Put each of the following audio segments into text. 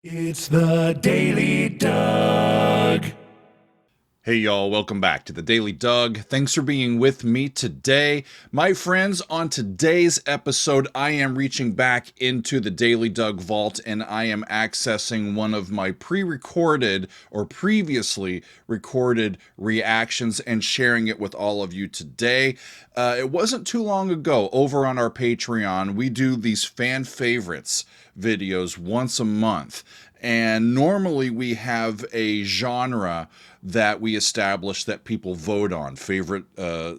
It's the Daily Doug. Hey y'all, welcome back to the Daily Doug. Thanks for being with me today. My friends, on today's episode, I am reaching back into the Daily Doug vault and I am accessing one of my pre-recorded or previously recorded reactions and sharing it with all of you today. It wasn't too long ago over on our Patreon, we do these fan favorites videos once a month. And normally we have a genre that we establish that people vote on. Favorite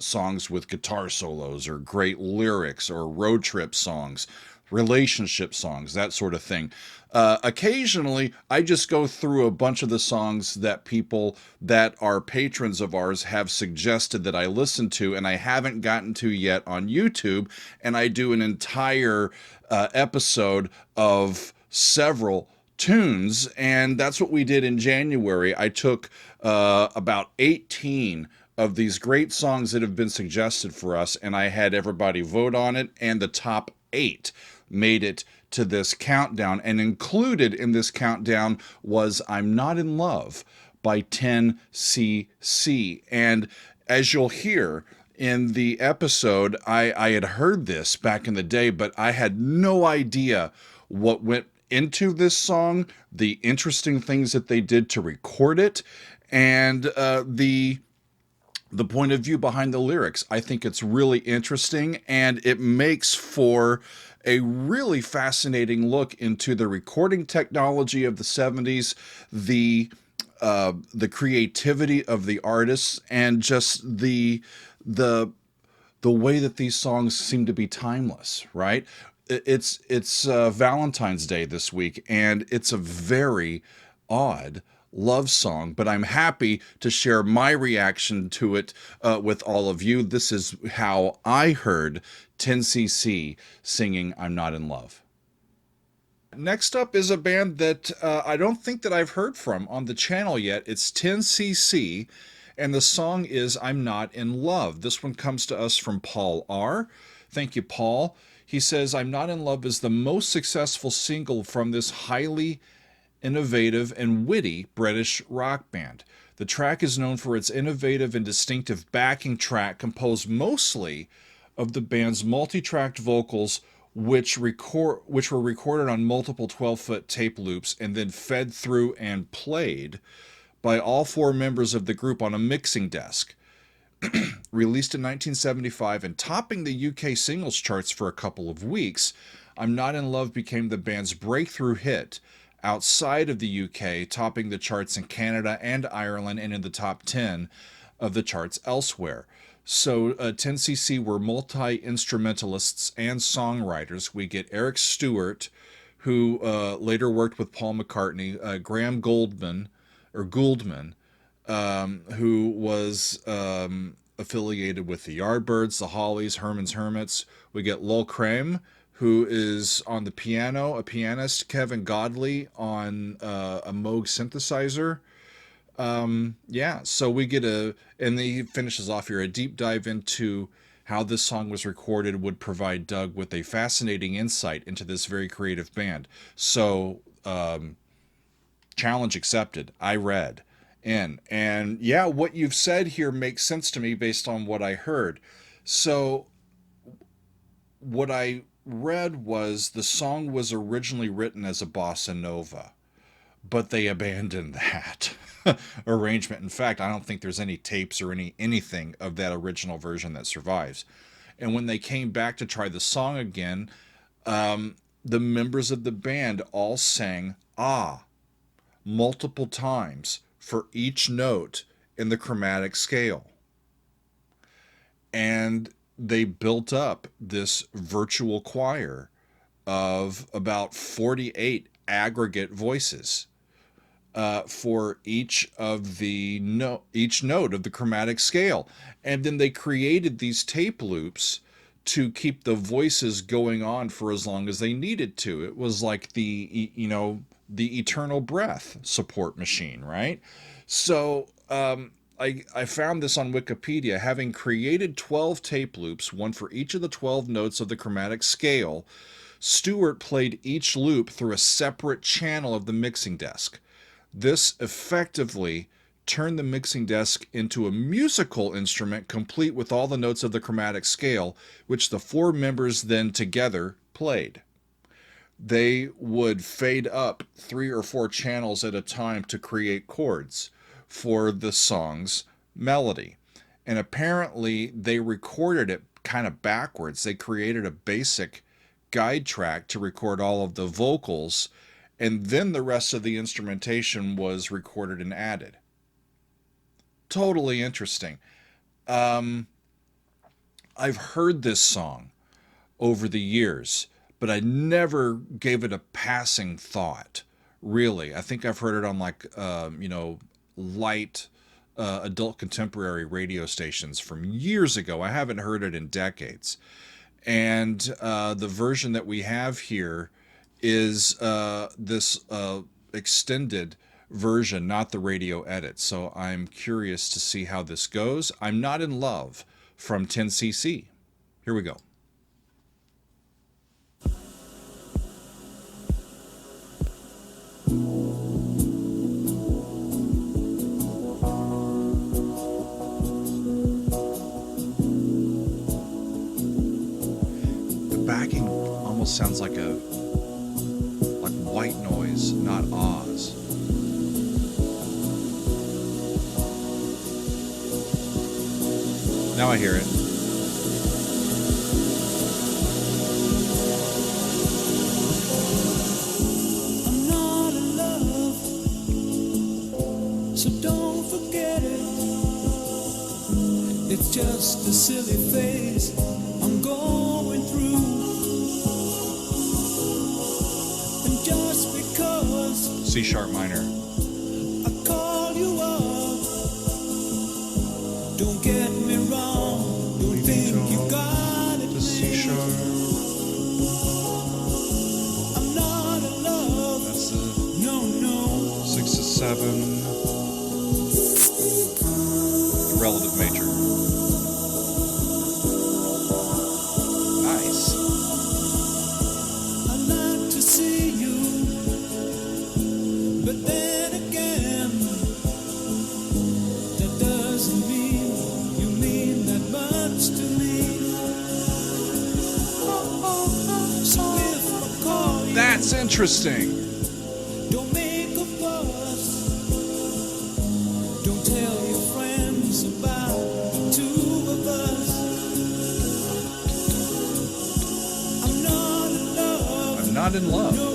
songs with guitar solos or great lyrics or road trip songs, relationship songs, that sort of thing. Occasionally, I just go through a bunch of the songs that people that are patrons of ours have suggested that I listen to and I haven't gotten to yet on YouTube, and I do an entire episode of several tunes, and that's what we did in January. I took about 18 of these great songs that have been suggested for us, and I had everybody vote on it, and the top 8 made it to this countdown, and included in this countdown was I'm Not in Love by 10cc. And as you'll hear in the episode, I had heard this back in the day, but I had no idea what went into this song, the interesting things that they did to record it, and the point of view behind the lyrics. I think it's really interesting, and it makes for a really fascinating look into the recording technology of the 70s, the creativity of the artists, and just the way that these songs seem to be timeless, right? It's Valentine's Day this week, and it's a very odd love song, but I'm happy to share my reaction to it with all of you. This is how I heard 10cc singing I'm Not in Love. Next up is a band that I don't think that I've heard from on the channel yet. It's 10cc, and the song is I'm Not in Love. This one comes to us from Paul R. Thank you, Paul. He says, I'm Not in Love is the most successful single from this highly innovative and witty British rock band. The track is known for its innovative and distinctive backing track composed mostly of the band's multi-tracked vocals, which were recorded on multiple 12-foot tape loops and then fed through and played by all 4 members of the group on a mixing desk. Released in 1975 and topping the UK singles charts for a couple of weeks, I'm Not in Love became the band's breakthrough hit outside of the UK, topping the charts in Canada and Ireland and in the top 10 of the charts elsewhere. So 10cc were multi-instrumentalists and songwriters. We get Eric Stewart, who later worked with Paul McCartney, Graham Gouldman, who was affiliated with the Yardbirds, the Hollies, Herman's Hermits. We get Lol Creme, who is on the piano, a pianist, Kevin Godley on a Moog synthesizer. Yeah, so we get and he finishes off here, a deep dive into how this song was recorded would provide Doug with a fascinating insight into this very creative band. So, challenge accepted. I read in. And yeah, what you've said here makes sense to me based on what I heard. So what I read was the song was originally written as a bossa nova, but they abandoned that arrangement. In fact, I don't think there's any tapes or anything of that original version that survives. And when they came back to try the song again, the members of the band all sang ah multiple times for each note in the chromatic scale. And they built up this virtual choir of about 48 aggregate voices for each note of the chromatic scale. And then they created these tape loops to keep the voices going on for as long as they needed to. It was like the eternal breath support machine, right? So I found this on Wikipedia. Having created 12 tape loops, one for each of the 12 notes of the chromatic scale, Stewart played each loop through a separate channel of the mixing desk. This effectively turned the mixing desk into a musical instrument complete with all the notes of the chromatic scale, which the four members then together played. They would fade up 3 or 4 channels at a time to create chords for the song's melody. And apparently they recorded it kind of backwards. They created a basic guide track to record all of the vocals, and then the rest of the instrumentation was recorded and added. Totally interesting. I've heard this song over the years, but I never gave it a passing thought, really. I think I've heard it on like, light adult contemporary radio stations from years ago. I haven't heard it in decades. And the version that we have here is this extended version, not the radio edit. So I'm curious to see how this goes. I'm Not in Love from 10cc. Here we go. Backing almost sounds like white noise, not Oz. Now I hear it. I'm not in love, so don't forget it. It's just a silly phase I'm going through. C sharp minor. I call you up. Don't get me wrong. Don't think you got it. To C sharp. I'm not in love. That's the no. 6 to 7. Relative major. Nice. I like to see you. But then again, that doesn't mean you mean that much to me. So if I call you, That's interesting. don't make a fuss. Don't tell your friends about the two of us. I'm not in love. I'm not in love. No.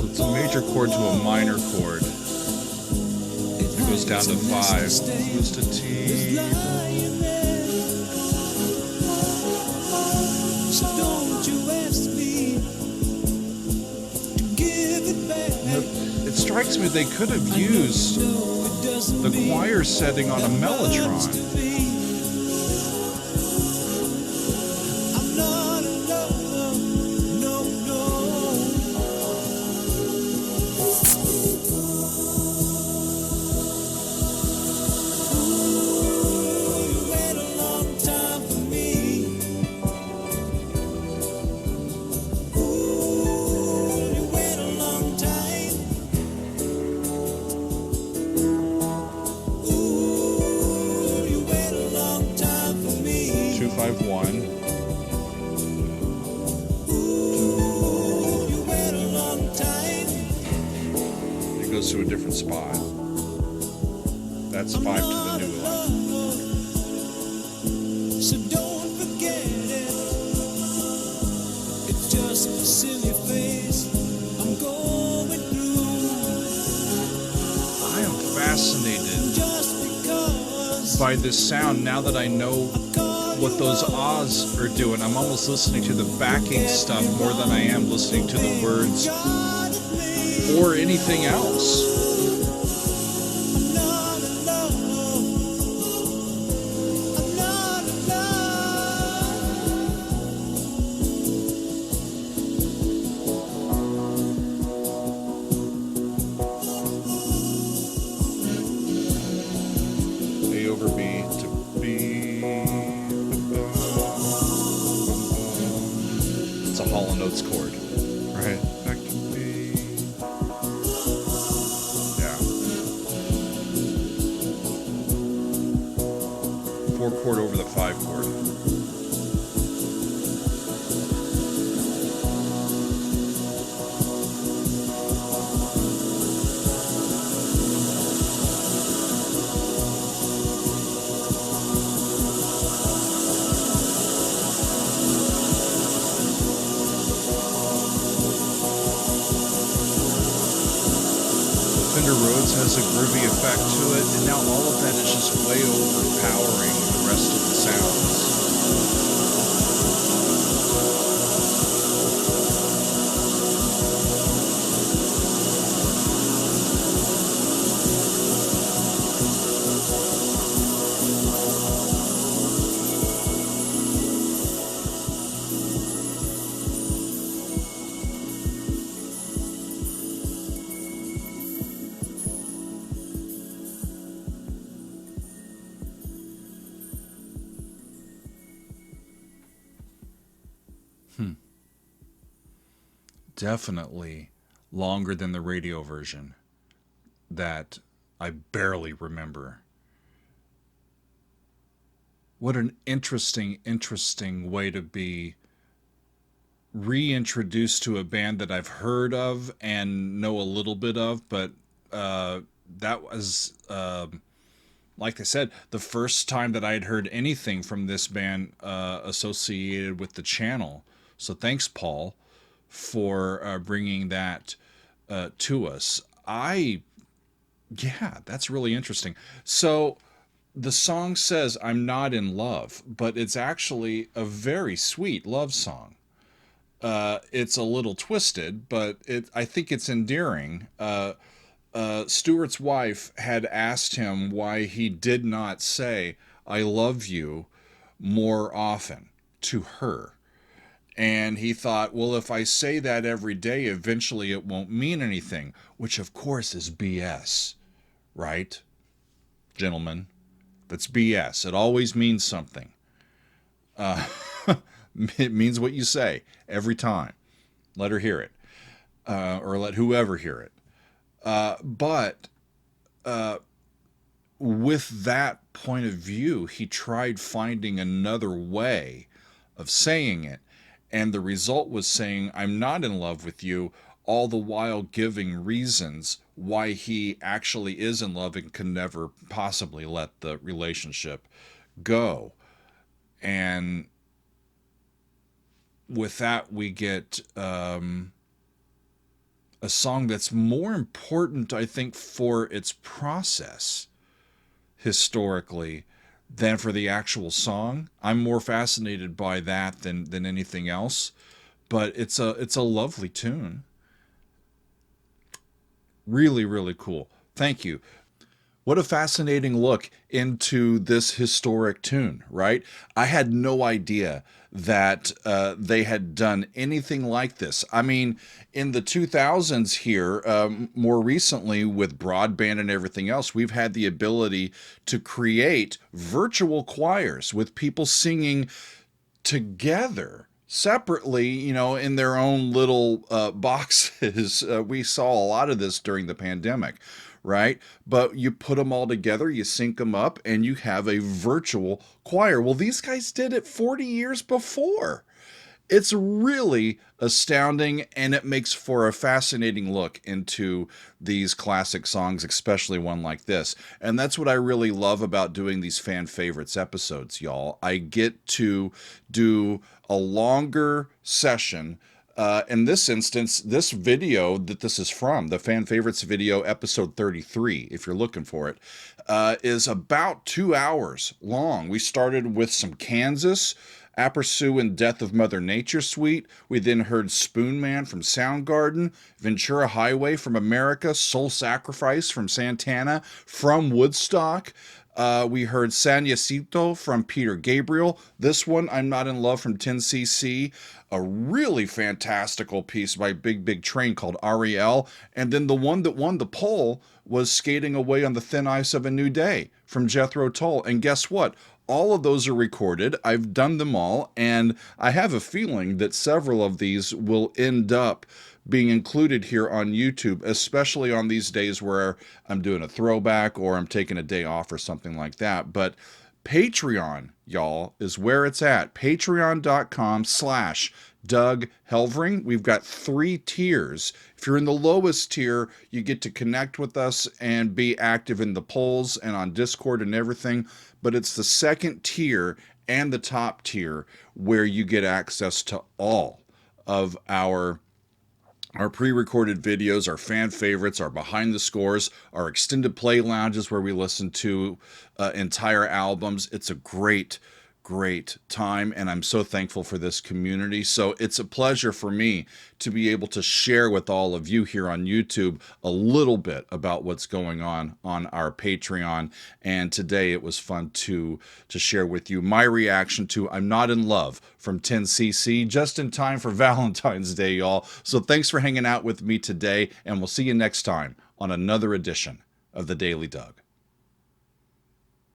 It's a major chord to a minor chord. It goes down to 5. Goes to T. It strikes me they could have used the choir setting on a Mellotron. That's 5 to the new 11. So don't forget it. It's just a silly phase I'm going through. I am fascinated Just because by this sound now that I know what those ahs are doing. I'm almost listening to the backing stuff more than I am listening to the words God at me, or anything else. I'm not alone. I'm not A over B to B. It's a Hall & Oates chord, right? Back to B. Yeah. 4 chord over the 5 chord. Fender Rhodes has a groovy effect to it, and now all of that is just way overpowering the rest of the sounds. Definitely longer than the radio version that I barely remember. What an interesting way to be reintroduced to a band that I've heard of and know a little bit of, but that was, like I said, the first time that I had heard anything from this band associated with the channel. So thanks, Paul, for bringing that to us. Yeah, that's really interesting. So the song says, I'm not in love, but it's actually a very sweet love song. It's a little twisted, but I think it's endearing. Stewart's wife had asked him why he did not say, I love you more often to her. And he thought, well, if I say that every day, eventually it won't mean anything, which of course is BS, right? Gentlemen, that's BS. It always means something. It means what you say every time. Let her hear it, or let whoever hear it. But with that point of view, he tried finding another way of saying it. And the result was saying, I'm not in love with you, all the while giving reasons why he actually is in love and can never possibly let the relationship go. And with that, we get a song that's more important, I think, for its process historically than for the actual song. I'm more fascinated by that than anything else. But it's a lovely tune. Really, really cool. Thank you. What a fascinating look into this historic tune, right? I had no idea that they had done anything like this. I mean, in the 2000s here, more recently with broadband and everything else, we've had the ability to create virtual choirs with people singing together separately, in their own little boxes. We saw a lot of this during the pandemic, right? But you put them all together, you sync them up, and you have a virtual choir. Well, these guys did it 40 years before. It's really astounding, and it makes for a fascinating look into these classic songs, especially one like this. And that's what I really love about doing these fan favorites episodes, y'all. I get to do a longer session. In this instance, this video that this is from, the fan favorites video, episode 33, if you're looking for it, is about 2 hours long. We started with some Kansas, Aperçu and Death of Mother Nature suite. We then heard Spoon Man from Soundgarden, Ventura Highway from America, Soul Sacrifice from Santana, From Woodstock. We heard San Jacinto from Peter Gabriel. This one, I'm Not in Love from 10cc. A really fantastical piece by Big Big Train called Ariel. And then the one that won the poll was Skating Away on the Thin Ice of a New Day from Jethro Tull. And guess what? All of those are recorded. I've done them all, and I have a feeling that several of these will end up being included here on YouTube, especially on these days where I'm doing a throwback or I'm taking a day off or something like that. But Patreon, y'all, is where it's at. Patreon.com/Doug Helvering. We've got 3 tiers. If you're in the lowest tier, you get to connect with us and be active in the polls and on Discord and everything. But it's the second tier and the top tier where you get access to all of our pre-recorded videos, our fan favorites, our behind the scores, our extended play lounges where we listen to entire albums. It's a great time, and I'm so thankful for this community. So it's a pleasure for me to be able to share with all of you here on YouTube a little bit about what's going on our Patreon. And today it was fun to share with you my reaction to I'm Not in Love from 10cc, just in time for Valentine's Day, y'all. So thanks for hanging out with me today, and we'll see you next time on another edition of the Daily Doug.